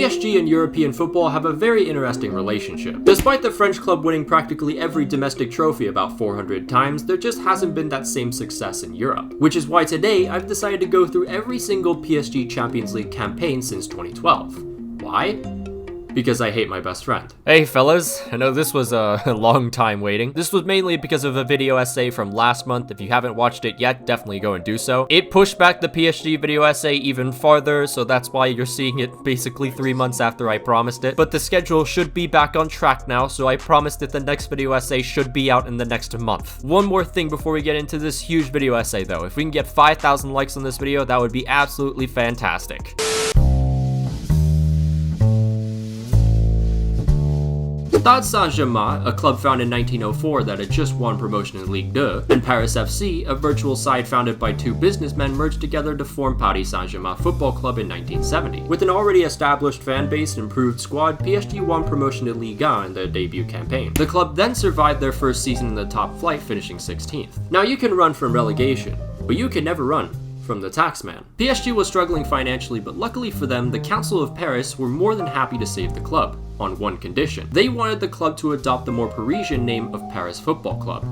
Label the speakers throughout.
Speaker 1: PSG and European football have a very interesting relationship. Despite the French club winning practically every domestic trophy about 400 times, there just hasn't been that same success in Europe. Which is why today I've decided to go through every single PSG Champions League campaign since 2012. Why? Because I hate my best friend. Hey fellas, I know this was a long time waiting. This was mainly because of a video essay from last month. If you haven't watched it yet, definitely go and do so. It pushed back the PSG video essay even farther, so that's why you're seeing it basically 3 months after I promised it. But the schedule should be back on track now, so I promised that the next video essay should be out in the next month. One more thing before we get into this huge video essay though. If we can get 5,000 likes on this video, that would be absolutely fantastic. Paris Saint Germain, a club founded in 1904 that had just won promotion in Ligue 2, and Paris FC, a virtual side founded by two businessmen, merged together to form Paris Saint Germain Football Club in 1970. With an already established fan base and improved squad, PSG won promotion to Ligue 1 in their debut campaign. The club then survived their first season in the top flight, finishing 16th. Now you can run from relegation, but you can never run from the taxman. PSG was struggling financially, but luckily for them, the Council of Paris were more than happy to save the club, on one condition. They wanted the club to adopt the more Parisian name of Paris Football Club.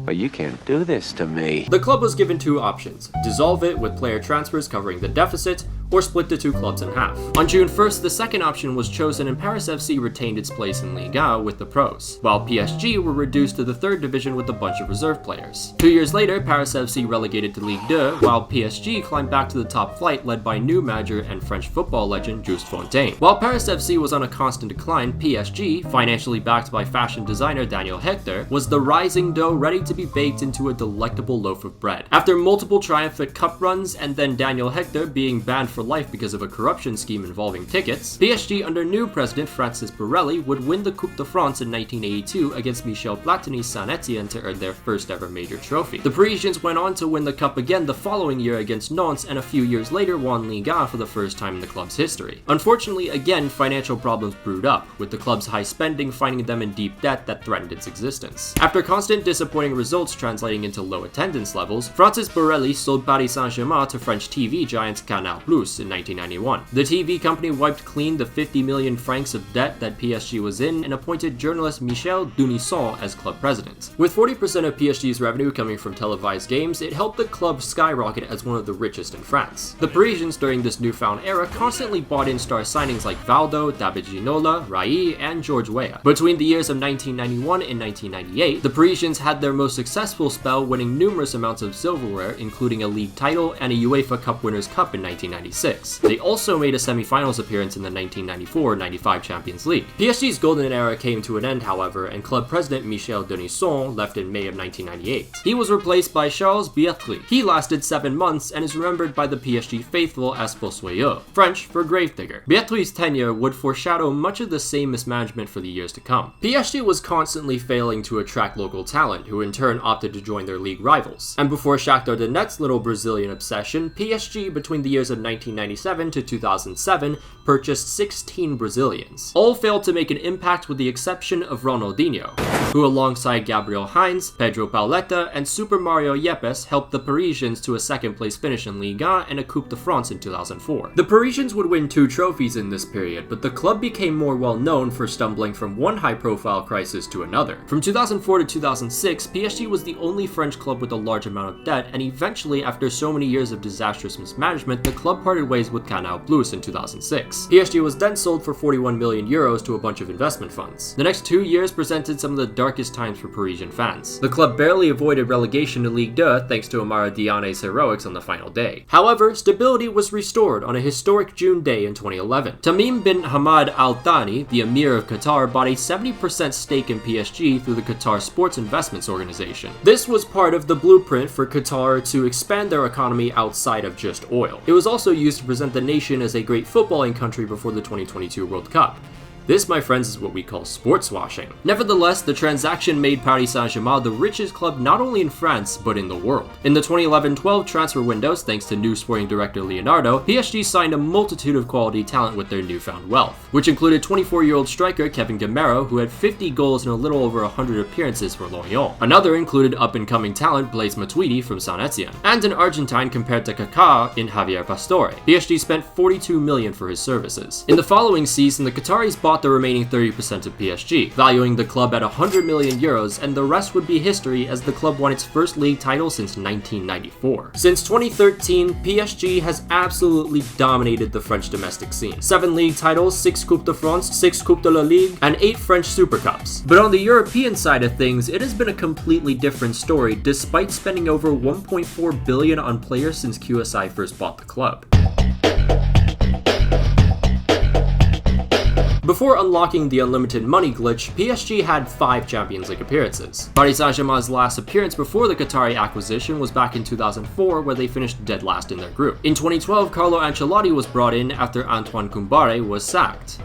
Speaker 2: But you can't do this to me.
Speaker 1: The club was given two options: dissolve it with player transfers covering the deficit, or split the two clubs in half. On June 1st, the second option was chosen and Paris FC retained its place in Ligue 1 with the pros, while PSG were reduced to the third division with a bunch of reserve players. 2 years later, Paris FC relegated to Ligue 2, while PSG climbed back to the top flight led by new manager and French football legend Just Fontaine. While Paris FC was on a constant decline, PSG, financially backed by fashion designer Daniel Hector, was the rising dough ready to be baked into a delectable loaf of bread. After multiple triumphant cup runs and then Daniel Hector being banned for life because of a corruption scheme involving tickets, PSG under new president Francis Borrelli would win the Coupe de France in 1982 against Michel Platini's Saint-Etienne to earn their first ever major trophy. The Parisians went on to win the cup again the following year against Nantes, and a few years later won Ligue 1 for the first time in the club's history. Unfortunately, again, financial problems brewed up, with the club's high spending finding them in deep debt that threatened its existence. After constant disappointing results translating into low attendance levels, Francis Borrelli sold Paris Saint Germain to French TV giants Canal+ in 1991. The TV company wiped clean the 50 million francs of debt that PSG was in and appointed journalist Michel Dunisson as club president. With 40% of PSG's revenue coming from televised games, it helped the club skyrocket as one of the richest in France. The Parisians during this newfound era constantly bought in star signings like Valdo, David Ginola, Rai, and George Weah. Between the years of 1991 and 1998, the Parisians had their most successful spell, winning numerous amounts of silverware, including a league title and a UEFA Cup Winners' Cup in 1996. They also made a semi-finals appearance in the 1994-95 Champions League. PSG's golden era came to an end, however, and club president Michel Denisson left in May of 1998. He was replaced by Charles Biatry. He lasted 7 months and is remembered by the PSG faithful as Fossoyeur, French for gravedigger. Biatry's tenure would foreshadow much of the same mismanagement for the years to come. PSG was constantly failing to attract local talent, who in turn opted to join their league rivals. And before Shakhtar Donetsk's little Brazilian obsession, PSG between the years of 1997 to 2007 purchased 16 Brazilians. All failed to make an impact with the exception of Ronaldinho, who alongside Gabriel Heinz, Pedro Pauleta, and Super Mario Yepes helped the Parisians to a second place finish in Ligue 1 and a Coupe de France in 2004. The Parisians would win 2 trophies in this period, but the club became more well known for stumbling from one high profile crisis to another. From 2004 to 2006, PSG was the only French club with a large amount of debt, and eventually after so many years of disastrous mismanagement, the club parted ways with Canal+ in 2006. PSG was then sold for 41 million euros to a bunch of investment funds. The next 2 years presented some of the darkest times for Parisian fans. The club barely avoided relegation to Ligue 2 thanks to Amara Diane's heroics on the final day. However, stability was restored on a historic June day in 2011. Tamim bin Hamad Al Thani, the Emir of Qatar, bought a 70% stake in PSG through the Qatar Sports Investments Organization. This was part of the blueprint for Qatar to expand their economy outside of just oil. It was also used to present the nation as a great footballing country before the 2022 World Cup. This, my friends, is what we call sports washing. Nevertheless, the transaction made Paris Saint Germain the richest club not only in France, but in the world. In the 2011-12 transfer windows, thanks to new sporting director Leonardo, PSG signed a multitude of quality talent with their newfound wealth, which included 24-year-old striker Kevin Gamero, who had 50 goals and a little over 100 appearances for Lorient. Another included up-and-coming talent Blaise Matuidi from Saint Etienne, and an Argentine compared to Kaká in Javier Pastore. PSG spent 42 million for his services. In the following season, the Qataris bought the remaining 30% of PSG, valuing the club at 100 million euros, and the rest would be history as the club won its first league title since 1994. Since 2013, PSG has absolutely dominated the French domestic scene. 7 league titles, 6 Coupe de France, 6 Coupe de la Ligue, and 8 French Super Cups. But on the European side of things, it has been a completely different story despite spending over 1.4 billion on players since QSI first bought the club. Before unlocking the unlimited money glitch, PSG had 5 Champions League appearances. Paris Saint Germain's last appearance before the Qatari acquisition was back in 2004, where they finished dead last in their group. In 2012, Carlo Ancelotti was brought in after Antoine Kombare was sacked,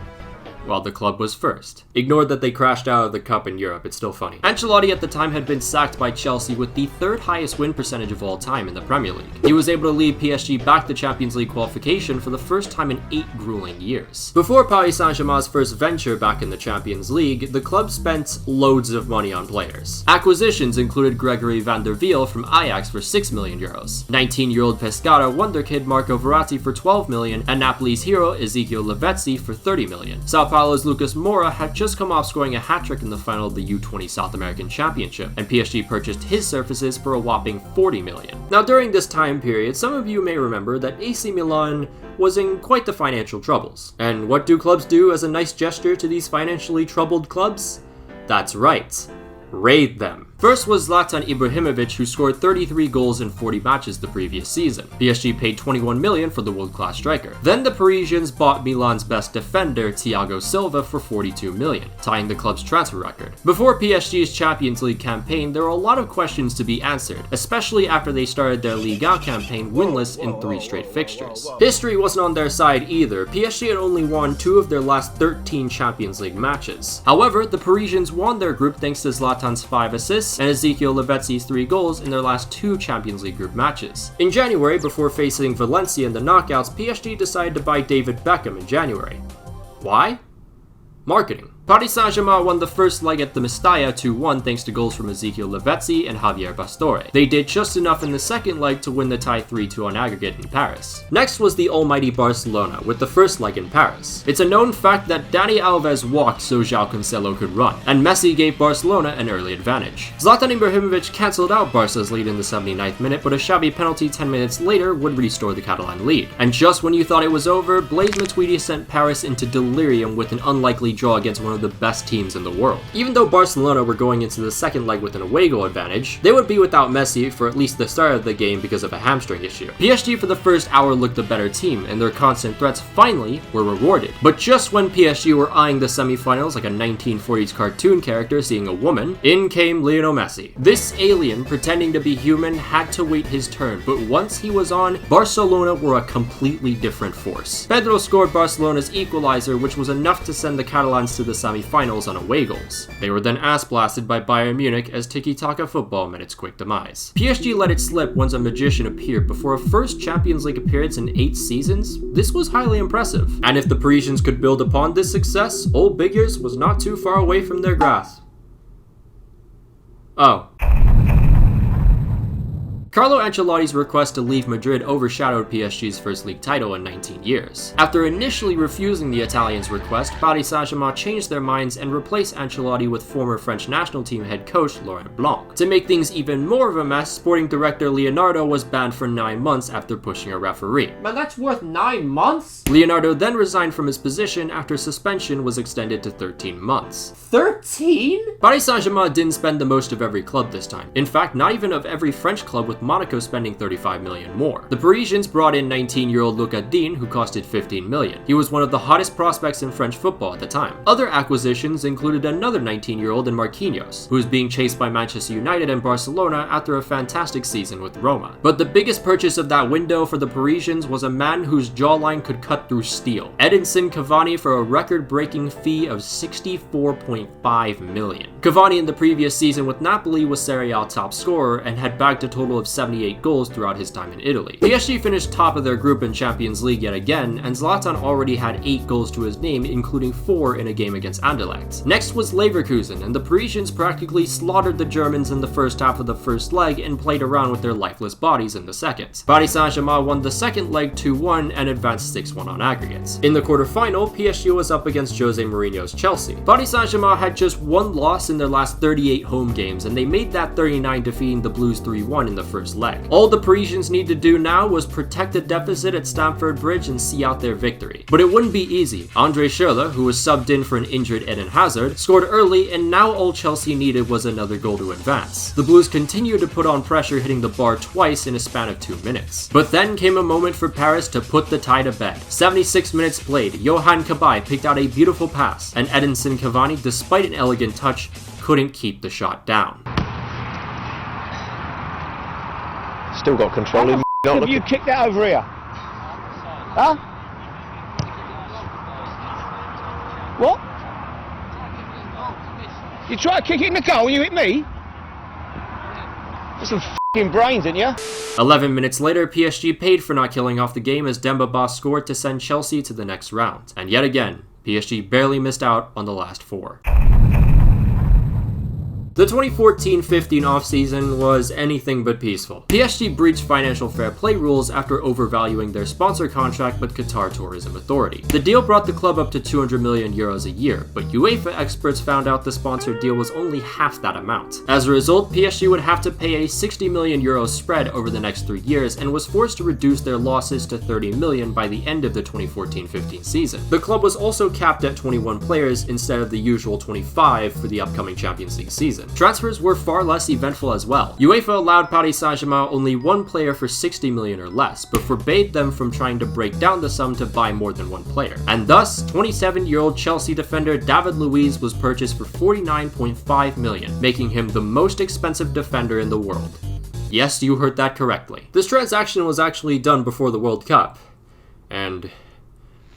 Speaker 1: while the club was first. Ignore that they crashed out of the cup in Europe, it's still funny. Ancelotti at the time had been sacked by Chelsea with the 3rd highest win percentage of all time in the Premier League. He was able to lead PSG back to Champions League qualification for the first time in 8 grueling years. Before Paris Saint-Germain's first venture back in the Champions League, the club spent loads of money on players. Acquisitions included Gregory van der Wiel from Ajax for 6 million euros, 19-year-old Pescara wonder kid Marco Verratti for 12 million, and Napoli's hero Ezekiel Lavezzi for 30 million. Sao Paulo's Lucas Moura had just come off scoring a hat-trick in the final of the U20 South American Championship, and PSG purchased his services for a whopping 40 million. Now, during this time period, some of you may remember that AC Milan was in quite the financial troubles. And what do clubs do as a nice gesture to these financially troubled clubs? That's right, raid them. First was Zlatan Ibrahimovic, who scored 33 goals in 40 matches the previous season. PSG paid 21 million for the world-class striker. Then the Parisians bought Milan's best defender, Thiago Silva, for 42 million, tying the club's transfer record. Before PSG's Champions League campaign, there were a lot of questions to be answered, especially after they started their Ligue 1 campaign winless in 3 straight fixtures. History wasn't on their side either. PSG had only won 2 of their last 13 Champions League matches. However, the Parisians won their group thanks to Zlatan's 5 assists and Ezekiel Lavezzi's 3 goals in their last 2 Champions League group matches. In January, before facing Valencia in the knockouts, PSG decided to buy David Beckham in January. Why? Marketing. Paris Saint-Germain won the first leg at the Mestalla 2-1 thanks to goals from Ezekiel Lavezzi and Javier Pastore. They did just enough in the second leg to win the tie 3-2 on aggregate in Paris. Next was the almighty Barcelona, with the first leg in Paris. It's a known fact that Dani Alves walked so João Cancelo could run, and Messi gave Barcelona an early advantage. Zlatan Ibrahimovic cancelled out Barca's lead in the 79th minute, but a shabby penalty 10 minutes later would restore the Catalan lead. And just when you thought it was over, Blaise Matuidi sent Paris into delirium with an unlikely draw against one of the best teams in the world. Even though Barcelona were going into the second leg with an away goal advantage, they would be without Messi for at least the start of the game because of a hamstring issue. PSG for the first hour looked the better team, and their constant threats finally were rewarded. But just when PSG were eyeing the semi-finals like a 1940s cartoon character seeing a woman, in came Lionel Messi. This alien, pretending to be human, had to wait his turn, but once he was on, Barcelona were a completely different force. Pedro scored Barcelona's equalizer, which was enough to send the Catalans to the semi-finals on away goals. They were then ass-blasted by Bayern Munich as tiki-taka football met its quick demise. PSG let it slip once a magician appeared, but for a first Champions League appearance in 8 seasons, this was highly impressive. And if the Parisians could build upon this success, Old Biggers was not too far away from their grasp. Oh. Carlo Ancelotti's request to leave Madrid overshadowed PSG's first league title in 19 years. After initially refusing the Italians' request, Paris Saint-Germain changed their minds and replaced Ancelotti with former French national team head coach Laurent Blanc. To make things even more of a mess, sporting director Leonardo was banned for 9 months after pushing a referee.
Speaker 3: Man, that's worth 9 months?
Speaker 1: Leonardo then resigned from his position after suspension was extended to 13 months.
Speaker 3: 13?
Speaker 1: Paris Saint-Germain didn't spend the most of every club this time. In fact, not even of every French club with with Monaco spending 35 million more. The Parisians brought in 19-year-old Lucas Digne, who costed 15 million. He was one of the hottest prospects in French football at the time. Other acquisitions included another 19-year-old in Marquinhos, who was being chased by Manchester United and Barcelona after a fantastic season with Roma. But the biggest purchase of that window for the Parisians was a man whose jawline could cut through steel. Edinson Cavani for a record-breaking fee of 64.5 million. Cavani in the previous season with Napoli was Serie A top scorer and had bagged a total of 78 goals throughout his time in Italy. PSG finished top of their group in Champions League yet again, and Zlatan already had 8 goals to his name, including 4 in a game against Anderlecht. Next was Leverkusen, and the Parisians practically slaughtered the Germans in the first half of the first leg and played around with their lifeless bodies in the second. Paris Saint Germain won the second leg 2-1 and advanced 6-1 on aggregates. In the quarterfinal, PSG was up against Jose Mourinho's Chelsea. Paris Saint Germain had just 1 loss in their last 38 home games, and they made that 39 defeating the Blues 3-1 in the first leg. All the Parisians need to do now was protect the deficit at Stamford Bridge and see out their victory. But it wouldn't be easy. Andre Schürrle, who was subbed in for an injured Eden Hazard, scored early, and now all Chelsea needed was another goal to advance. The Blues continued to put on pressure, hitting the bar twice in a span of 2 minutes. But then came a moment for Paris to put the tie to bed. 76 minutes played, Yohan Cabaye picked out a beautiful pass, and Edinson Cavani, despite an elegant touch, couldn't keep the shot down.
Speaker 2: Still got control in.
Speaker 4: Have you kicked that over here? Huh? What? You try to kick it in the goal and you hit me? Got some f***ing brains, didn't you?
Speaker 1: 11 minutes later, PSG paid for not killing off the game as Demba Ba scored to send Chelsea to the next round. And yet again, PSG barely missed out on the last 4. The 2014-15 offseason was anything but peaceful. PSG breached financial fair play rules after overvaluing their sponsor contract with Qatar Tourism Authority. The deal brought the club up to 200 million euros a year, but UEFA experts found out the sponsor deal was only half that amount. As a result, PSG would have to pay a 60 million euro spread over the next 3 years and was forced to reduce their losses to 30 million by the end of the 2014-15 season. The club was also capped at 21 players instead of the usual 25 for the upcoming Champions League season. Transfers were far less eventful as well. UEFA allowed Paris Saint Germain only 1 player for 60 million or less, but forbade them from trying to break down the sum to buy more than 1 player. And thus, 27-year-old Chelsea defender David Luiz was purchased for 49.5 million, making him the most expensive defender in the world. Yes, you heard that correctly. This transaction was actually done before the World Cup, and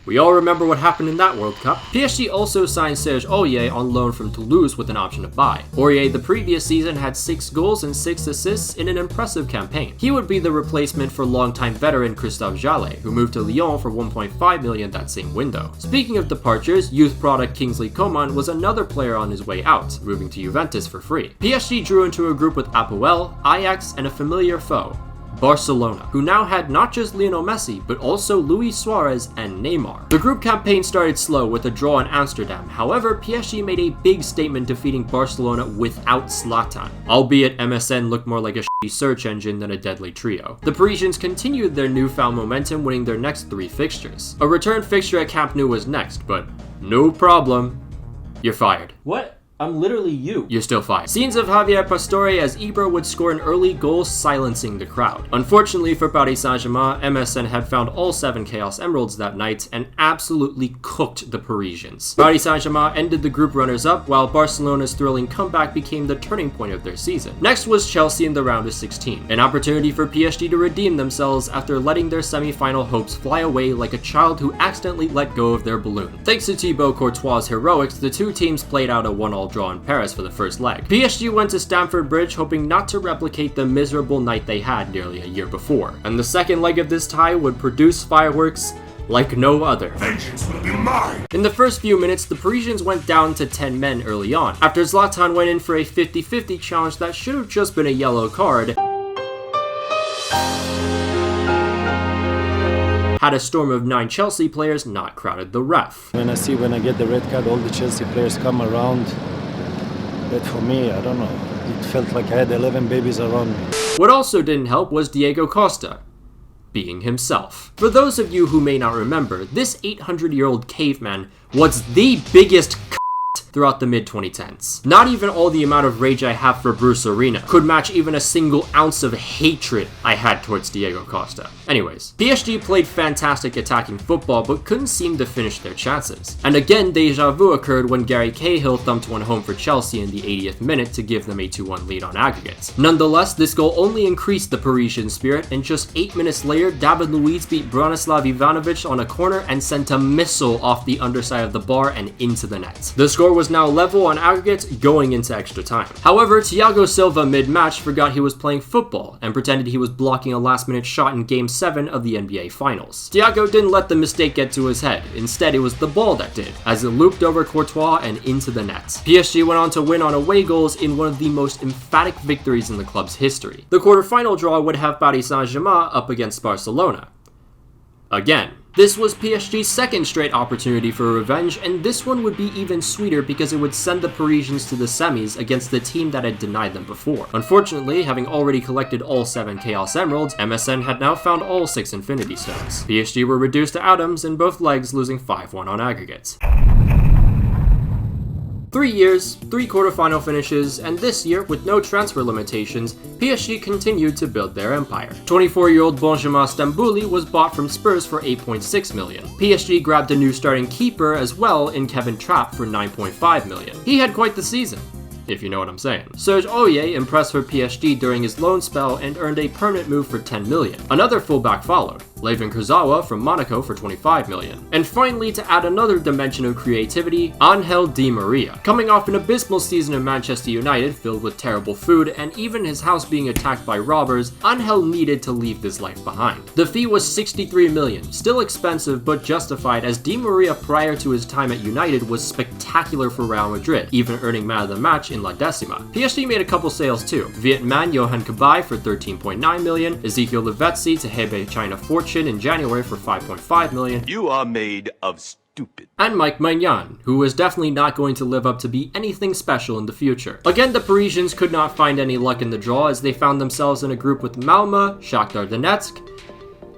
Speaker 1: we all remember what happened in that World Cup. PSG also signed Serge Aurier on loan from Toulouse with an option to buy. Aurier the previous season had 6 goals and 6 assists in an impressive campaign. He would be the replacement for longtime veteran Christophe Jallet, who moved to Lyon for 1.5 million that same window. Speaking of departures, youth product Kingsley Coman was another player on his way out, moving to Juventus for free. PSG drew into a group with Maqwell, Ajax, and a familiar foe, Barcelona, who now had not just Lionel Messi, but also Luis Suarez and Neymar. The group campaign started slow with a draw in Amsterdam. However, PSG made a big statement defeating Barcelona without Zlatan, albeit MSN looked more like a shitty search engine than a deadly trio. The Parisians continued their newfound momentum, winning their next 3 fixtures. A return fixture at Camp Nou was next, but no problem, you're fired.
Speaker 3: What? I'm literally you.
Speaker 1: You're still fired. Scenes of Javier Pastore as Ibra would score an early goal, silencing the crowd. Unfortunately for Paris Saint Germain, MSN had found all 7 Chaos Emeralds that night and absolutely cooked the Parisians. Paris Saint Germain ended the group runners-up, while Barcelona's thrilling comeback became the turning point of their season. Next was Chelsea in the round of 16, an opportunity for PSG to redeem themselves after letting their semi-final hopes fly away like a child who accidentally let go of their balloon. Thanks to Thibaut Courtois' heroics, the 2 teams played out a 1-1 draw in Paris for the first leg. PSG went to Stamford Bridge hoping not to replicate the miserable night they had nearly a year before, and the second leg of this tie would produce fireworks like no other.
Speaker 5: Vengeance will be mine!
Speaker 1: In the first few minutes, the Parisians went down to 10 men early on, after Zlatan went in for a 50-50 challenge that should have just been a yellow card had a storm of 9 Chelsea players not crowded the ref.
Speaker 6: When I get the red card, all the Chelsea players come around. But for me, I don't know, it felt like I had 11 babies around me.
Speaker 1: What also didn't help was Diego Costa being himself. For those of you who may not remember, this 800-year-old caveman was the biggest throughout the mid-2010s. Not even all the amount of rage I have for Bruce Arena could match even a single ounce of hatred I had towards Diego Costa. Anyways, PSG played fantastic attacking football but couldn't seem to finish their chances. And again, deja vu occurred when Gary Cahill thumped one home for Chelsea in the 80th minute to give them a 2-1 lead on aggregates. Nonetheless, this goal only increased the Parisian spirit, and just 8 minutes later, David Luiz beat Bronislav Ivanovic on a corner and sent a missile off the underside of the bar and into the net. The score was now level on aggregates going into extra time. However, Thiago Silva mid-match forgot he was playing football and pretended he was blocking a last-minute shot in Game 7 of the NBA Finals. Thiago didn't let the mistake get to his head. Instead, it was the ball that did, as it looped over Courtois and into the net. PSG went on to win on away goals in one of the most emphatic victories in the club's history. The quarterfinal draw would have Paris Saint Germain up against Barcelona. Again. This was PSG's second straight opportunity for revenge, and this one would be even sweeter because it would send the Parisians to the semis against the team that had denied them before. Unfortunately, having already collected all 7 Chaos Emeralds, MSN had now found all 6 Infinity Stones. PSG were reduced to atoms in both legs, losing 5-1 on aggregates. 3 years, 3 quarterfinal finishes, and this year, with no transfer limitations, PSG continued to build their empire. 24-year-old Benjamin Stambouli was bought from Spurs for 8.6 million. PSG grabbed a new starting keeper as well in Kevin Trapp for 9.5 million. He had quite the season, if you know what I'm saying. Serge Aurier impressed for PSG during his loan spell and earned a permanent move for 10 million. Another fullback followed, Levin Kurzawa from Monaco for 25 million. And finally, to add another dimension of creativity, Angel Di Maria. Coming off an abysmal season in Manchester United filled with terrible food and even his house being attacked by robbers, Angel needed to leave this life behind. The fee was 63 million, still expensive but justified, as Di Maria prior to his time at United was spectacular for Real Madrid, even earning man of the match in La Decima. PSG made a couple sales too. Vietman Johan Cabaye for 13.9 million, Ezekiel Lavezzi to Hebei China Fortune in January for 5.5 million.
Speaker 5: You are made of stupid.
Speaker 1: And Mike Maignan, who was definitely not going to live up to be anything special in the future. Again, the Parisians could not find any luck in the draw as they found themselves in a group with Malmö, Shakhtar Donetsk,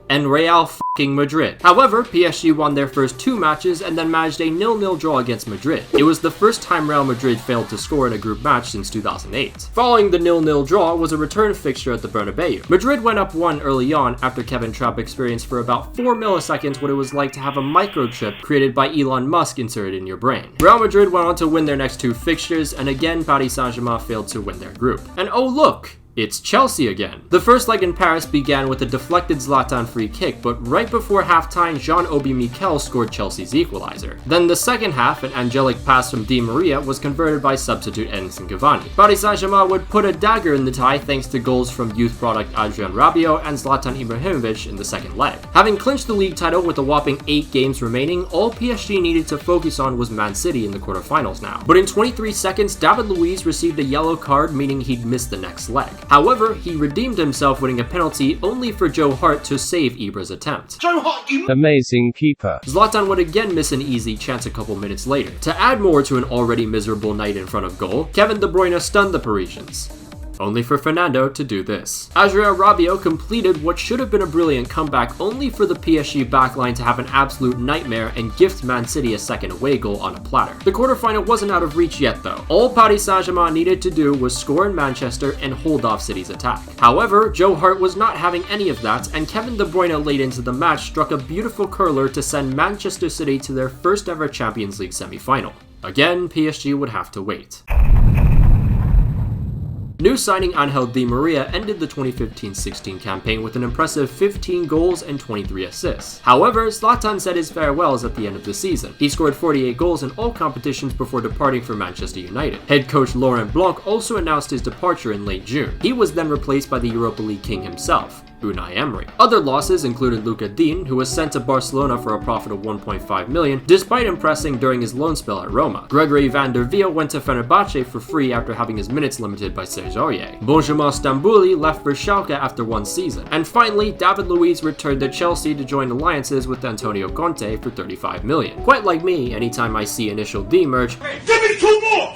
Speaker 1: and Real Madrid. However, PSG won their first 2 matches and then managed a 0-0 draw against Madrid. It was the first time Real Madrid failed to score in a group match since 2008. Following the 0-0 draw was a return fixture at the Bernabeu. Madrid went up 1 early on after Kevin Trapp experienced for about 4 milliseconds what it was like to have a microchip created by Elon Musk inserted in your brain. Real Madrid went on to win their next 2 fixtures, and again Paris Saint Germain failed to win their group. And oh look! It's Chelsea again. The first leg in Paris began with a deflected Zlatan free kick, but right before halftime, Jean-Obi Mikel scored Chelsea's equalizer. Then the second half, an angelic pass from Di Maria was converted by substitute Edinson Cavani. Paris Saint-Germain would put a dagger in the tie thanks to goals from youth product Adrien Rabiot and Zlatan Ibrahimovic in the second leg. Having clinched the league title with a whopping 8 games remaining, all PSG needed to focus on was Man City in the quarterfinals now. But in 23 seconds, David Luiz received a yellow card, meaning he'd missed the next leg. However, he redeemed himself winning a penalty only for Joe Hart to save Ibra's attempt.
Speaker 5: Joe Hart, you
Speaker 2: Amazing keeper.
Speaker 1: Zlatan would again miss an easy chance a couple minutes later. To add more to an already miserable night in front of goal, Kevin De Bruyne stunned the Parisians, only for Fernando to do this. Adrien Rabiot completed what should have been a brilliant comeback, only for the PSG backline to have an absolute nightmare and gift Man City a second away goal on a platter. The quarterfinal wasn't out of reach yet though. All Paris Saint-Germain needed to do was score in Manchester and hold off City's attack. However, Joe Hart was not having any of that, and Kevin De Bruyne late into the match struck a beautiful curler to send Manchester City to their first ever Champions League semi-final. Again, PSG would have to wait. New signing Angel Di Maria ended the 2015-16 campaign with an impressive 15 goals and 23 assists. However, Zlatan said his farewells at the end of the season. He scored 48 goals in all competitions before departing for Manchester United. Head coach Laurent Blanc also announced his departure in late June. He was then replaced by the Europa League king himself, Unai Emery. Other losses included Luca Dean, who was sent to Barcelona for a profit of 1.5 million, despite impressing during his loan spell at Roma. Gregory van der Wiel went to Fenerbahce for free after having his minutes limited by Serge Aurier. Benjamin Stambouli left for Schalke after 1 season. And finally, David Luiz returned to Chelsea to join alliances with Antonio Conte for 35 million. Quite like me, anytime I see Initial D merch,
Speaker 5: give me 2 more!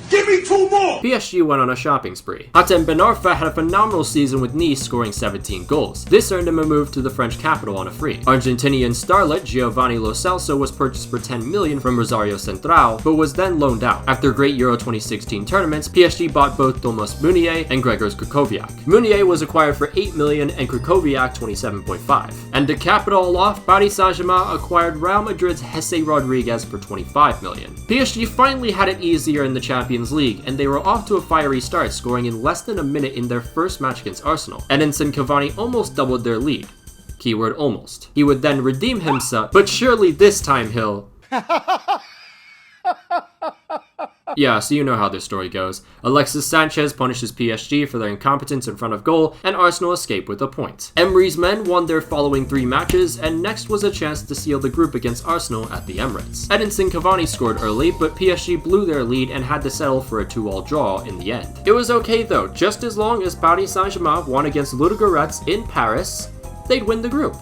Speaker 7: Give me 2 more!
Speaker 1: PSG went on a shopping spree. Hatem Ben Arfa had a phenomenal season with Nice, scoring 17 goals. This earned him a move to the French capital on a free. Argentinian starlet Giovanni Lo Celso was purchased for 10 million from Rosario Central, but was then loaned out. After great Euro 2016 tournaments, PSG bought both Thomas Meunier and Grzegorz Krychowiak. Meunier was acquired for 8 million and Krychowiak 27.5. And to cap it all off, Paris Saint Germain acquired Real Madrid's Jesse Rodriguez for 25 million. PSG finally had it easier in the Champions League, and they were off to a fiery start, scoring in less than a minute in their first match against Arsenal. Edinson Cavani almost doubled their lead. Keyword almost. He would then redeem himself, but surely this time he'll... Yeah, so you know how this story goes. Alexis Sanchez punishes PSG for their incompetence in front of goal, and Arsenal escape with a point. Emery's men won their following 3 matches, and next was a chance to seal the group against Arsenal at the Emirates. Edinson Cavani scored early, but PSG blew their lead and had to settle for a 2-all draw in the end. It was okay though, just as long as Paris Saint Germain won against Ludogorets in Paris, they'd win the group.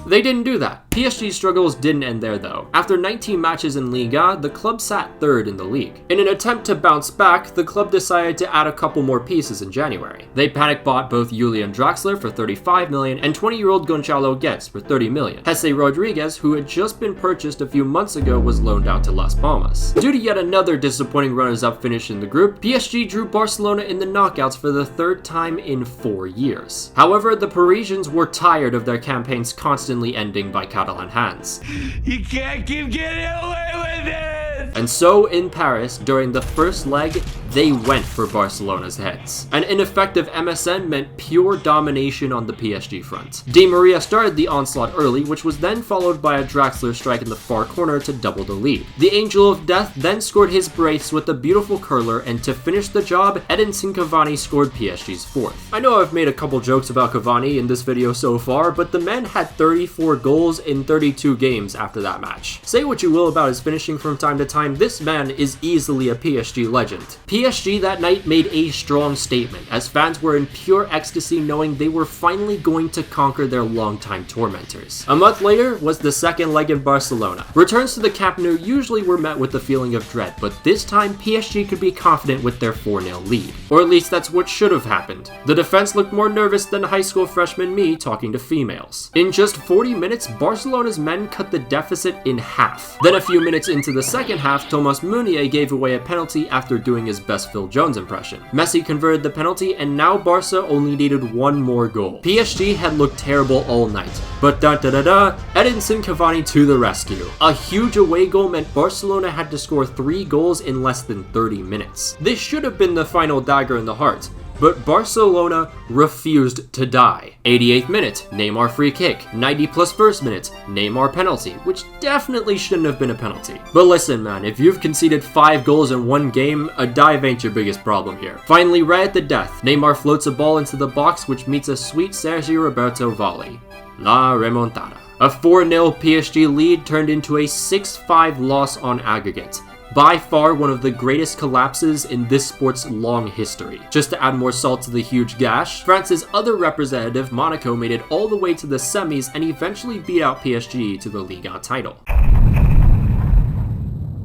Speaker 1: They didn't do that. PSG's struggles didn't end there though. After 19 matches in Liga, the club sat 3rd in the league. In an attempt to bounce back, the club decided to add a couple more pieces in January. They panic bought both Julian Draxler for 35 million and 20-year-old Gonçalo Guedes for 30 million. Jesse Rodriguez, who had just been purchased a few months ago, was loaned out to Las Palmas. Due to yet another disappointing runners-up finish in the group, PSG drew Barcelona in the knockouts for the 3rd time in 4 years. However, the Parisians were tired of their campaigns constantly ending by Catalan hands.
Speaker 7: You can't keep getting away with this!
Speaker 1: And so in Paris, during the first leg, they went for Barcelona's heads. An ineffective MSN meant pure domination on the PSG front. Di Maria started the onslaught early, which was then followed by a Draxler strike in the far corner to double the lead. The Angel of Death then scored his brace with a beautiful curler, and to finish the job, Edinson Cavani scored PSG's 4th. I know I've made a couple jokes about Cavani in this video so far, but the man had 34 goals in 32 games after that match. Say what you will about his finishing from time to time, this man is easily a PSG legend. PSG that night made a strong statement, as fans were in pure ecstasy knowing they were finally going to conquer their longtime tormentors. A month later was the second leg in Barcelona. Returns to the Camp Nou usually were met with a feeling of dread, but this time PSG could be confident with their 4-0 lead. Or at least that's what should have happened. The defense looked more nervous than high school freshman me talking to females. In just 40 minutes, Barcelona's men cut the deficit in half. Then a few minutes into the second half, Thomas Meunier gave away a penalty after doing his best Phil Jones impression. Messi converted the penalty, and now Barca only needed 1 more goal. PSG had looked terrible all night, but Edinson Cavani to the rescue. A huge away goal meant Barcelona had to score 3 goals in less than 30 minutes. This should have been the final dagger in the heart, but Barcelona refused to die. 88th minute, Neymar free kick. 90 plus first minute, Neymar penalty, which definitely shouldn't have been a penalty. But listen man, if you've conceded 5 goals in 1 game, a dive ain't your biggest problem here. Finally, right at the death, Neymar floats a ball into the box, which meets a sweet Sergio Roberto volley. La remontada. A 4-0 PSG lead turned into a 6-5 loss on aggregate. By far one of the greatest collapses in this sport's long history. Just to add more salt to the huge gash, France's other representative, Monaco, made it all the way to the semis and eventually beat out PSG to the Liga title.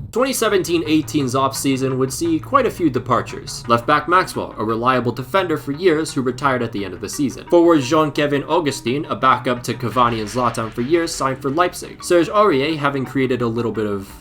Speaker 1: 2017-18's off-season would see quite a few departures. Left-back Maqwell, a reliable defender for years who retired at the end of the season. Forward Jean-Kevin Augustin, a backup to Cavani and Zlatan for years, signed for Leipzig. Serge Aurier, having created a little bit of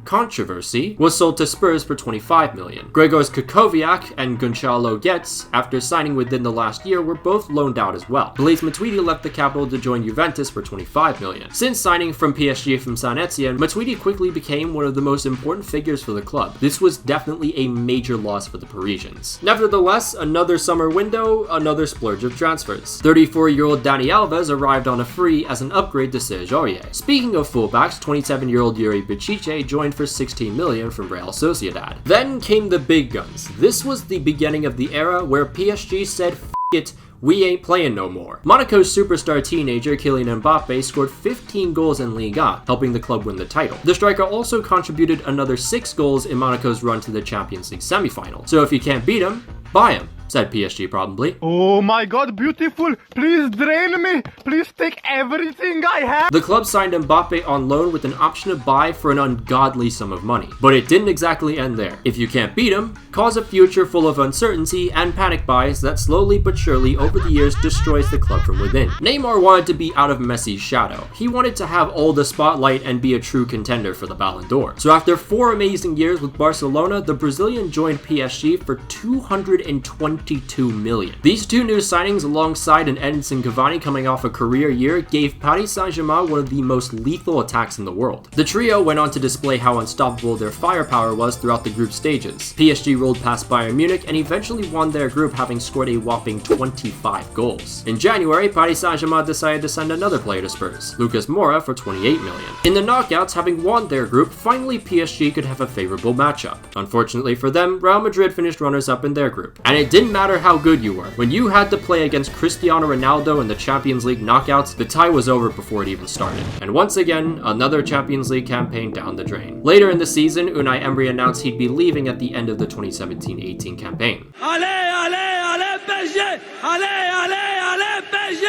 Speaker 1: controversy, was sold to Spurs for 25 million. Grzegorz Krychowiak and Gonçalo Guedes, after signing within the last year, were both loaned out as well. Blaise Matuidi left the capital to join Juventus for 25 million. Since signing from PSG from Saint Etienne, Matuidi quickly became one of the most important figures for the club. This was definitely a major loss for the Parisians. Nevertheless, another summer window, another splurge of transfers. 34-year-old Dani Alves arrived on a free as an upgrade to Serge Aurier. Speaking of fullbacks, 27-year-old Yuri Bičić joined for 16 million from Real Sociedad. Then came the big guns. This was the beginning of the era where PSG said, "F it, we ain't playing no more." Monaco's superstar teenager Kylian Mbappe scored 15 goals in Liga, helping the club win the title. The striker also contributed another 6 goals in Monaco's run to the Champions League semi-final. So if you can't beat him, buy him. said PSG probably.
Speaker 8: Oh my god, beautiful! Please drain me! Please take everything I have!
Speaker 1: The club signed Mbappe on loan with an option to buy for an ungodly sum of money. But it didn't exactly end there. If you can't beat him, cause a future full of uncertainty and panic buys that slowly but surely over the years destroys the club from within. Neymar wanted to be out of Messi's shadow. He wanted to have all the spotlight and be a true contender for the Ballon d'Or. So after 4 amazing years with Barcelona, the Brazilian joined PSG for 222 million. These two new signings alongside an Edinson Cavani coming off a career year gave Paris Saint Germain one of the most lethal attacks in the world. The trio went on to display how unstoppable their firepower was throughout the group stages. PSG rolled past Bayern Munich and eventually won their group, having scored a whopping 25 goals. In January, Paris Saint Germain decided to send another player to Spurs, Lucas Moura, for 28 million. In the knockouts, having won their group, finally PSG could have a favorable matchup. Unfortunately for them, Real Madrid finished runners-up in their group. And it didn't matter how good you were. When you had to play against Cristiano Ronaldo in the Champions League knockouts, the tie was over before it even started. And once again, another Champions League campaign down the drain. Later in the season, Unai Emery announced he'd be leaving at the end of the 2017-18 campaign.
Speaker 7: Allez, allez, allez, PSG! Allez, allez, allez, PSG!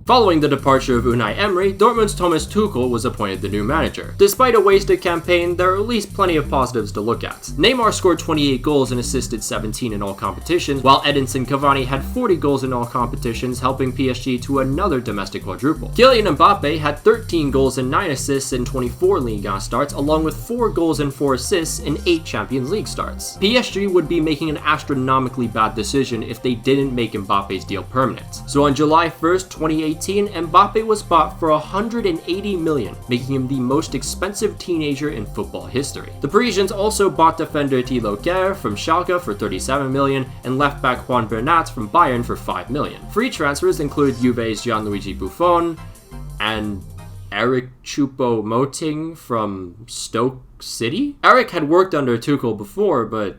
Speaker 1: Following the departure of Unai Emery, Dortmund's Thomas Tuchel was appointed the new manager. Despite a wasted campaign, there are at least plenty of positives to look at. Neymar scored 28 goals and assisted 17 in all competitions, while Edinson Cavani had 40 goals in all competitions, helping PSG to another domestic quadruple. Kylian Mbappe had 13 goals and 9 assists in 24 Liga starts, along with 4 goals and 4 assists in 8 Champions League starts. PSG would be making an astronomically bad decision if they didn't make Mbappe's deal permanent. So on July 1st, 2018, Mbappe was bought for 180 million, making him the most expensive teenager in football history. The Parisians also bought defender Thilo Kehrer from Schalke for 37 million and left back Juan Bernat from Bayern for 5 million. Free transfers include Juve's Gianluigi Buffon and Eric Choupo-Moting from Stoke City? Eric had worked under Tuchel before, but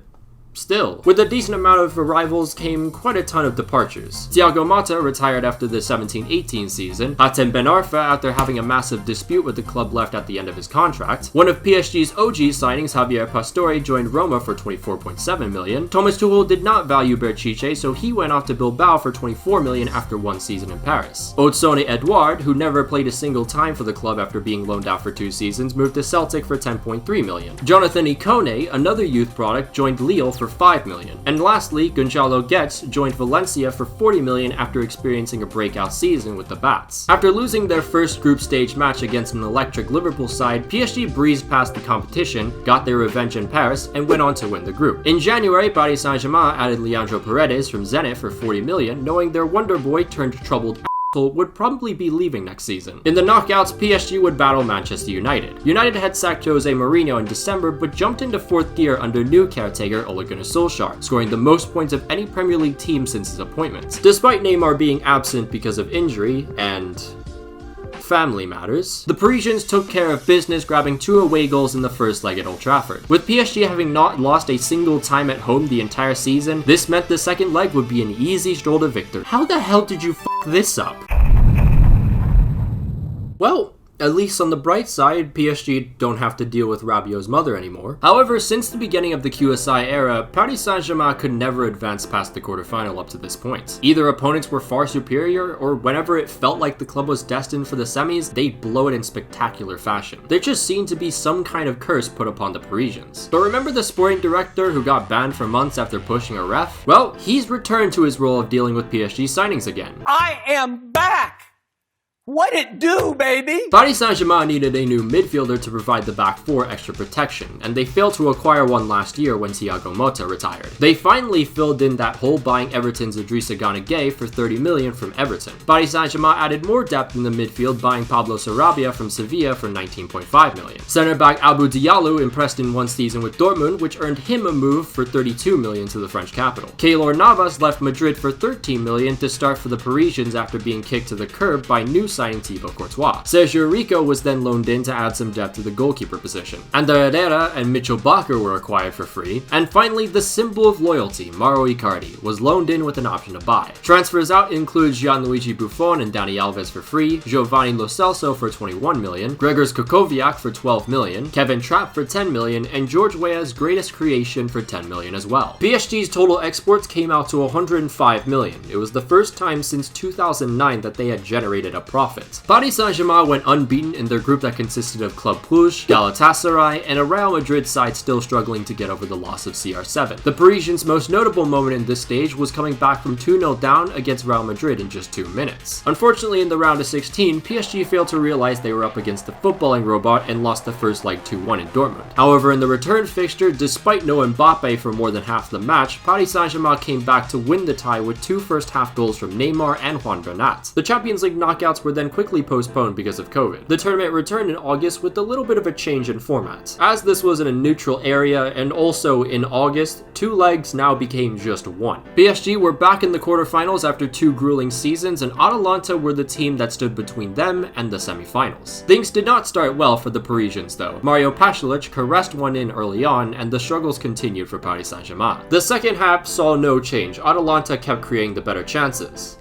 Speaker 1: still. With a decent amount of arrivals came quite a ton of departures. Thiago Motta retired after the 17-18 season. Hatem Ben Arfa, after having a massive dispute with the club, left at the end of his contract. One of PSG's OG signings, Javier Pastore, joined Roma for 24.7 million. Thomas Tuchel did not value Berchiche, so he went off to Bilbao for 24 million after 1 season in Paris. Odsone Edouard, who never played a single time for the club after being loaned out for 2 seasons, moved to Celtic for 10.3 million. Jonathan Ikone, another youth product, joined Lille for 5 million. And lastly, Gonzalo Guedes joined Valencia for 40 million after experiencing a breakout season with the Bats. After losing their first group stage match against an electric Liverpool side, PSG breezed past the competition, got their revenge in Paris, and went on to win the group. In January, Paris Saint Germain added Leandro Paredes from Zenit for 40 million, knowing their wonder boy turned troubled would probably be leaving next season. In the knockouts, PSG would battle Manchester United. United had sacked Jose Mourinho in December, but jumped into 4th gear under new caretaker Ole Gunnar Solskjaer, scoring the most points of any Premier League team since his appointment. Despite Neymar being absent because of injury and family matters, the Parisians took care of business, grabbing 2 away goals in the first leg at Old Trafford. With PSG having not lost a single time at home the entire season, this meant the second leg would be an easy stroll to victory. How the hell did you f*** this up? Well, at least on the bright side, PSG don't have to deal with Rabiot's mother anymore. However, since the beginning of the QSI era, Paris Saint Germain could never advance past the quarterfinal up to this point. Either opponents were far superior, or whenever it felt like the club was destined for the semis, they'd blow it in spectacular fashion. There just seemed to be some kind of curse put upon the Parisians. But remember the sporting director who got banned for months after pushing a ref? Well, he's returned to his role of dealing with PSG signings again.
Speaker 7: I am back! What it do, baby?
Speaker 1: Paris Saint Germain needed a new midfielder to provide the back 4 extra protection, and they failed to acquire one last year when Thiago Motta retired. They finally filled in that hole, buying Everton's Idrissa Gana Gueye for 30 million from Everton. Paris Saint Germain added more depth in the midfield, buying Pablo Sarabia from Sevilla for 19.5 million. Centre-back Abou Diallo impressed in 1 season with Dortmund, which earned him a move for 32 million to the French capital. Keylor Navas left Madrid for 13 million to start for the Parisians after being kicked to the curb by new signing Thibaut Courtois. Sergio Rico was then loaned in to add some depth to the goalkeeper position. Ander Herrera and Mitchell Bakker were acquired for free. And finally, the symbol of loyalty, Mauro Icardi, was loaned in with an option to buy. Transfers out include Gianluigi Buffon and Dani Alves for free, Giovanni Lo Celso for 21 million, Gregors Kukoviak for 12 million, Kevin Trapp for 10 million, and George Weah's greatest creation for 10 million as well. PSG's total exports came out to 105 million. It was the first time since 2009 that they had generated a profit. Paris Saint Germain went unbeaten in their group that consisted of Club Brugge, Galatasaray, and a Real Madrid side still struggling to get over the loss of CR7. The Parisians' most notable moment in this stage was coming back from 2-0 down against Real Madrid in just 2 minutes. Unfortunately, in the round of 16, PSG failed to realize they were up against the footballing robot and lost the first leg 2-1 in Dortmund. However, in the return fixture, despite no Mbappe for more than half the match, Paris Saint Germain came back to win the tie with 2 first-half goals from Neymar and Juan Bernat. The Champions League knockouts were then quickly postponed because of COVID. The tournament returned in August with a little bit of a change in format. As this was in a neutral area and also in August, 2 legs now became just 1. PSG were back in the quarterfinals after 2 grueling seasons, and Atalanta were the team that stood between them and the semifinals. Things did not start well for the Parisians though. Mario Pasalic caressed one in early on, and the struggles continued for Paris Saint Germain. The second half saw no change. Atalanta kept creating the better chances.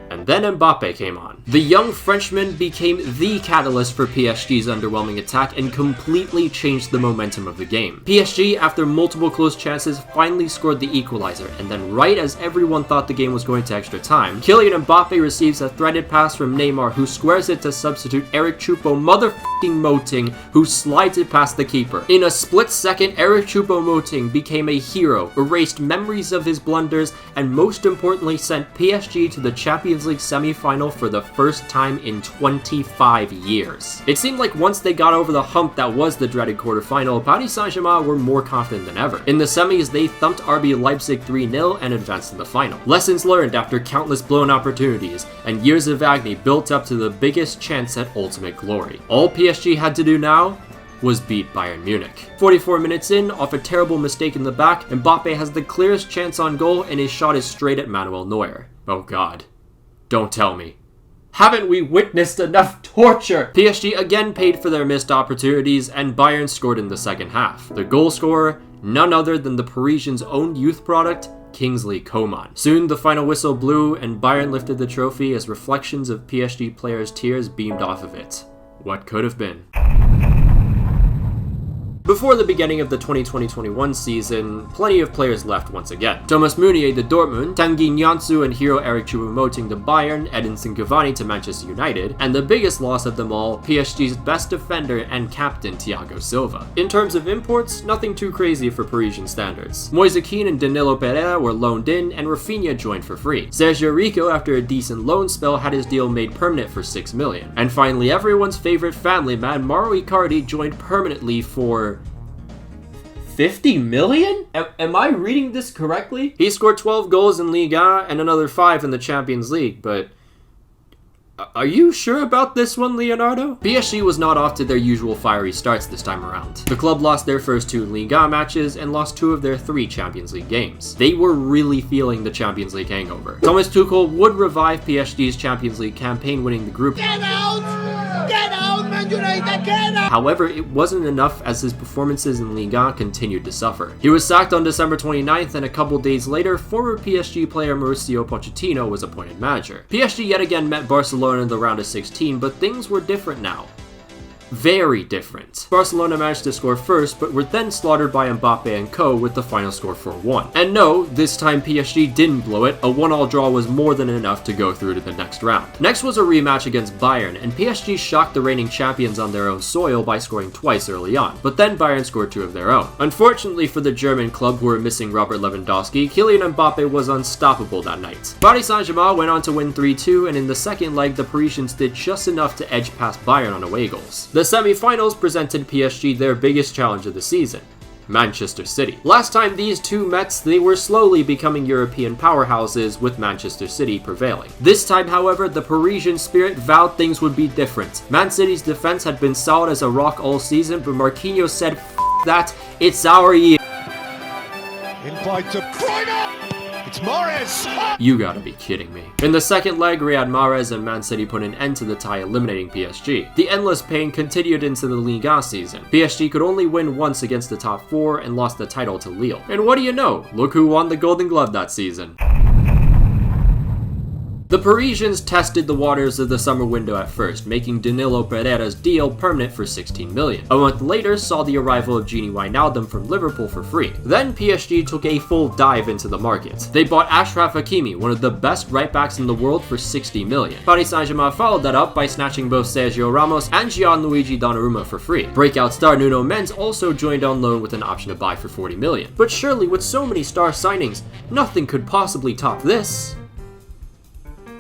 Speaker 1: And then Mbappe came on. The young Frenchman became the catalyst for PSG's underwhelming attack and completely changed the momentum of the game. PSG, after multiple close chances, finally scored the equalizer, and then right as everyone thought the game was going to extra time, Kylian Mbappe receives a threaded pass from Neymar, who squares it to substitute Eric Choupo-Moting, who slides it past the keeper. In a split second, Eric Choupo-Moting became a hero, erased memories of his blunders, and most importantly sent PSG to the Champions League semi-final for the first time in 25 years. It seemed like once they got over the hump that was the dreaded quarterfinal, Paris Saint-Germain were more confident than ever. In the semis, they thumped RB Leipzig 3-0 and advanced to the final. Lessons learned after countless blown opportunities, and years of agony built up to the biggest chance at ultimate glory. All PSG had to do now was beat Bayern Munich. 44 minutes in, off a terrible mistake in the back, Mbappe has the clearest chance on goal and his shot is straight at Manuel Neuer. Oh god. Don't tell me. Haven't we witnessed enough torture? PSG again paid for their missed opportunities, and Bayern scored in the second half. The goal scorer, none other than the Parisians' own youth product, Kingsley Coman. Soon the final whistle blew, and Bayern lifted the trophy as reflections of PSG players' tears beamed off of it. What could have been? Before the beginning of the 2020-21 season, plenty of players left once again. Thomas Meunier to Dortmund, Tanguy Nianzou and hero Eric Choupo-Moting to Bayern, Edinson Cavani to Manchester United, and the biggest loss of them all, PSG's best defender and captain Thiago Silva. In terms of imports, nothing too crazy for Parisian standards. Moise Kean and Danilo Pereira were loaned in, and Rafinha joined for free. Sergio Rico, after a decent loan spell, had his deal made permanent for 6 million. And finally, everyone's favorite family man, Mauro Icardi, joined permanently for 50 million? Am I reading this correctly? He scored 12 goals in Liga and another 5 in the Champions League, but are you sure about this one, Leonardo? PSG was not off to their usual fiery starts this time around. The club lost their first 2 Liga matches and lost 2 of their 3 Champions League games. They were really feeling the Champions League hangover. Thomas Tuchel would revive PSG's Champions League campaign, winning the group. Get out! Get out, Man United! Get out! However, it wasn't enough as his performances in Liga continued to suffer. He was sacked on December 29th, and a couple days later, former PSG player Mauricio Pochettino was appointed manager. PSG yet again met Barcelona in the round of 16, but things were different now. Very different. Barcelona managed to score first, but were then slaughtered by Mbappe and co, with the final score 4-1. And no, this time PSG didn't blow it. A 1-1 draw was more than enough to go through to the next round. Next was a rematch against Bayern, and PSG shocked the reigning champions on their own soil by scoring twice early on, but then Bayern scored 2 of their own. Unfortunately for the German club, who were missing Robert Lewandowski, Kylian Mbappe was unstoppable that night. Paris Saint Germain went on to win 3-2, and in the second leg, the Parisians did just enough to edge past Bayern on away goals. The semi-finals presented PSG their biggest challenge of the season, Manchester City. Last time these two met, they were slowly becoming European powerhouses, with Manchester City prevailing. This time, however, the Parisian spirit vowed things would be different. Man City's defense had been solid as a rock all season, but Marquinhos said, "F that, it's our year."
Speaker 9: In by De Bruyne!
Speaker 4: It's Morris!
Speaker 1: You gotta be kidding me. In the second leg, Riyad Mahrez and Man City put an end to the tie, eliminating PSG. The endless pain continued into the Liga season. PSG could only win once against the top four and lost the title to Lille. And what do you know? Look who won the Golden Glove that season. The Parisians tested the waters of the summer window at first, making Danilo Pereira's deal permanent for 16 million. A month later saw the arrival of Gini Wijnaldum from Liverpool for free. Then PSG took a full dive into the market. They bought Achraf Hakimi, one of the best right-backs in the world, for 60 million. Paris Saint Germain followed that up by snatching both Sergio Ramos and Gianluigi Donnarumma for free. Breakout star Nuno Mendes also joined on loan with an option to buy for 40 million. But surely with so many star signings, nothing could possibly top this.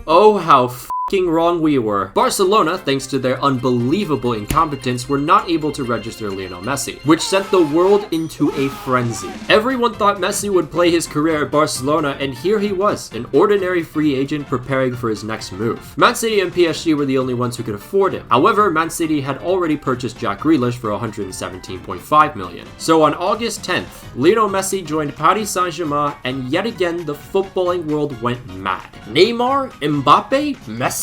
Speaker 1: Oh, how f***ing wrong we were. Barcelona, thanks to their unbelievable incompetence, were not able to register Lionel Messi, which sent the world into a frenzy. Everyone thought Messi would play his career at Barcelona, and here he was, an ordinary free agent preparing for his next move. Man City and PSG were the only ones who could afford him. However, Man City had already purchased Jack Grealish for 117.5 million. So on August 10th, Lionel Messi joined Paris Saint Germain, and yet again the footballing world went mad. Neymar? Mbappe? Messi?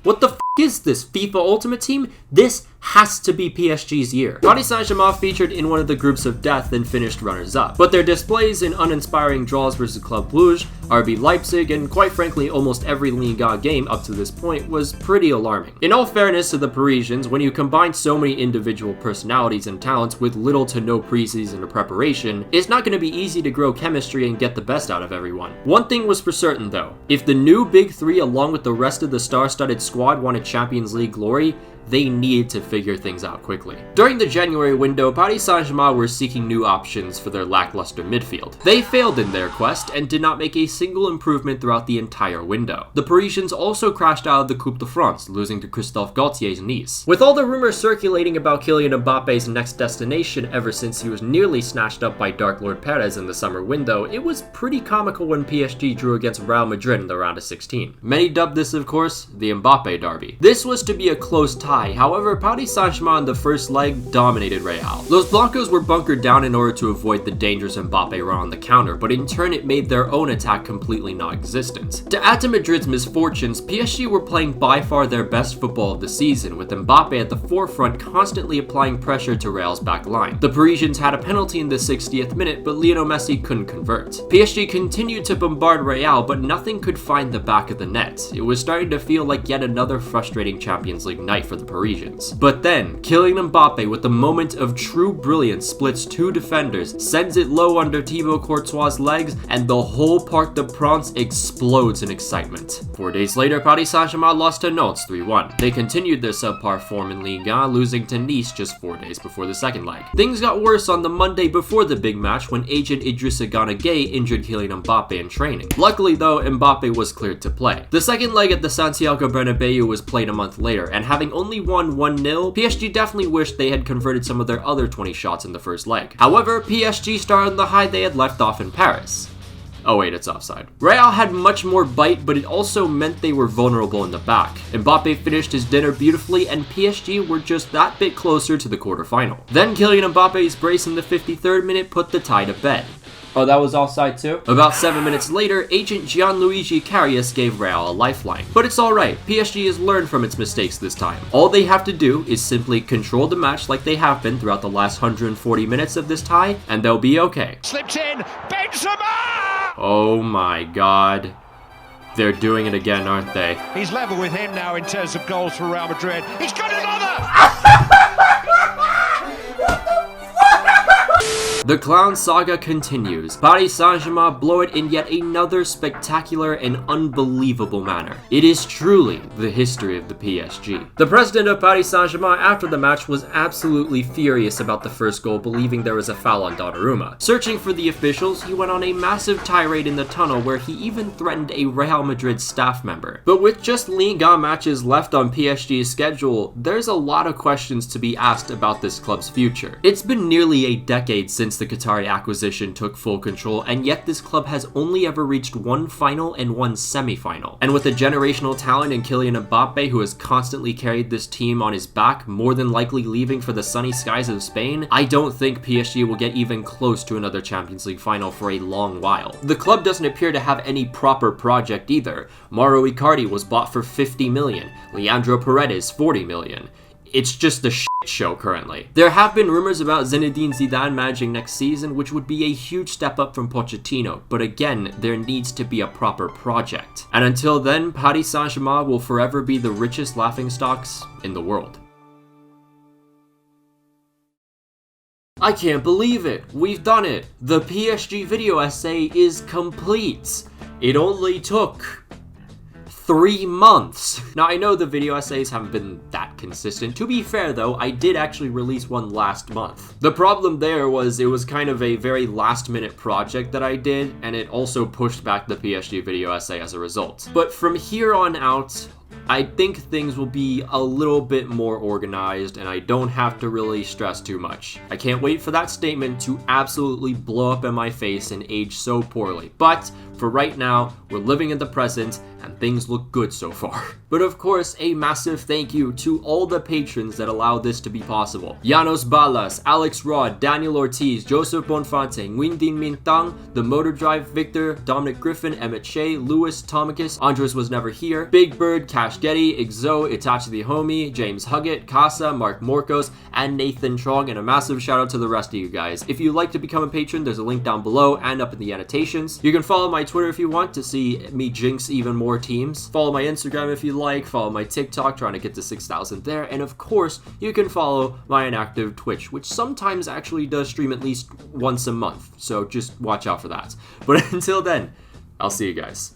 Speaker 1: What the f*** is this, FIFA Ultimate Team? This has to be PSG's year. Paris Saint Germain featured in one of the groups of death and finished runners-up, but their displays in uninspiring draws versus Club Brugge, RB Leipzig, and quite frankly almost every Liga game up to this point was pretty alarming. In all fairness to the Parisians, when you combine so many individual personalities and talents with little to no preseason or preparation, it's not going to be easy to grow chemistry and get the best out of everyone. One thing was for certain though, if the new Big Three along with the rest of the star-studded squad wanted Champions League glory, they needed to figure things out quickly. During the January window, Paris Saint-Germain were seeking new options for their lackluster midfield. They failed in their quest and did not make a single improvement throughout the entire window. The Parisians also crashed out of the Coupe de France, losing to Christophe Gaultier's Nice. With all the rumors circulating about Kylian Mbappe's next destination ever since he was nearly snatched up by Dark Lord Perez in the summer window, it was pretty comical when PSG drew against Real Madrid in the round of 16. Many dubbed this, of course, the Mbappe derby. This was to be a close tie. However, Paris Saint-Germain in the first leg dominated Real. Los Blancos were bunkered down in order to avoid the dangerous Mbappe run on the counter, but in turn it made their own attack completely non-existent. To add to Madrid's misfortunes, PSG were playing by far their best football of the season, with Mbappe at the forefront constantly applying pressure to Real's back line. The Parisians had a penalty in the 60th minute, but Lionel Messi couldn't convert. PSG continued to bombard Real, but nothing could find the back of the net. It was starting to feel like yet another frustrating Champions League night for the Parisians. But then, Kylian Mbappe with a moment of true brilliance splits two defenders, sends it low under Thibaut Courtois' legs, and the whole Parc des Princes explodes in excitement. 4 days later, Paris Saint-Germain lost to Nantes 3-1. They continued their subpar form in Liga, losing to Nice just 4 days before the second leg. Things got worse on the Monday before the big match when agent Idrissa Gana Gueye injured Kylian Mbappe in training. Luckily though, Mbappe was cleared to play. The second leg at the Santiago Bernabeu was played a month later, and having only won 1-0, PSG definitely wished they had converted some of their other 20 shots in the first leg. However, PSG started on the high they had left off in Paris. Oh wait, it's offside. Real had much more bite, but it also meant they were vulnerable in the back. Mbappe finished his dinner beautifully, and PSG were just that bit closer to the quarterfinal. Then Kylian Mbappe's brace in the 53rd minute put the tie to bed.
Speaker 3: Oh, that was offside too?
Speaker 1: About 7 minutes later, agent Gianluigi Carius gave Real a lifeline. But it's alright, PSG has learned from its mistakes this time. All they have to do is simply control the match like they have been throughout the last 140 minutes of this tie, and they'll be okay.
Speaker 4: Slipped in, Benzema!
Speaker 1: Oh my god. They're doing it again, aren't they?
Speaker 4: He's level with him now in terms of goals for Real Madrid. He's got another!
Speaker 1: The clown saga continues. Paris Saint-Germain blow it in yet another spectacular and unbelievable manner. It is truly the history of the PSG. The president of Paris Saint-Germain after the match was absolutely furious about the first goal, believing there was a foul on Donnarumma. Searching for the officials, he went on a massive tirade in the tunnel where he even threatened a Real Madrid staff member. But with just Liga matches left on PSG's schedule, there's a lot of questions to be asked about this club's future. It's been nearly a decade since since the Qatari acquisition took full control, and yet this club has only ever reached one final and one semi-final. And with the generational talent in Kylian Mbappe, who has constantly carried this team on his back, more than likely leaving for the sunny skies of Spain, I don't think PSG will get even close to another Champions League final for a long while. The club doesn't appear to have any proper project either. Mauro Icardi was bought for 50 million, Leandro Paredes 40 million. It's just a shit show currently. There have been rumors about Zinedine Zidane managing next season, which would be a huge step up from Pochettino, but again, there needs to be a proper project. And until then, Paris Saint Germain will forever be the richest laughingstocks in the world. I can't believe it! We've done it! The PSG video essay is complete! It only took 3 months. Now, I know the video essays haven't been that consistent. To be fair though, I did actually release one last month. The problem there was it was kind of a very last minute project that I did, and it also pushed back the PSG video essay as a result. But from here on out, I think things will be a little bit more organized and I don't have to really stress too much. I can't wait for that statement to absolutely blow up in my face and age so poorly. But for right now, we're living in the present and things look good so far. But of course, a massive thank you to all the patrons that allow this to be possible. Janos Balas, Alex Rod, Daniel Ortiz, Joseph Bonfante, Nguyen Mintang, The Motor Drive, Victor, Dominic Griffin, Emmett Shea, Lewis, Tomicus, Andres Was Never Here, Big Bird, Cash Getty, Exo, Itachi the Homie, James Huggett, Casa, Mark Morcos, and Nathan Trong, and a massive shout out to the rest of you guys. If you'd like to become a patron, there's a link down below and up in the annotations. You can follow my Twitter if you want to see me jinx even more teams. Follow my Instagram if you like, follow my TikTok, trying to get to 6,000 there, and of course, you can follow my inactive Twitch, which sometimes actually does stream at least once a month, so just watch out for that. But until then, I'll see you guys.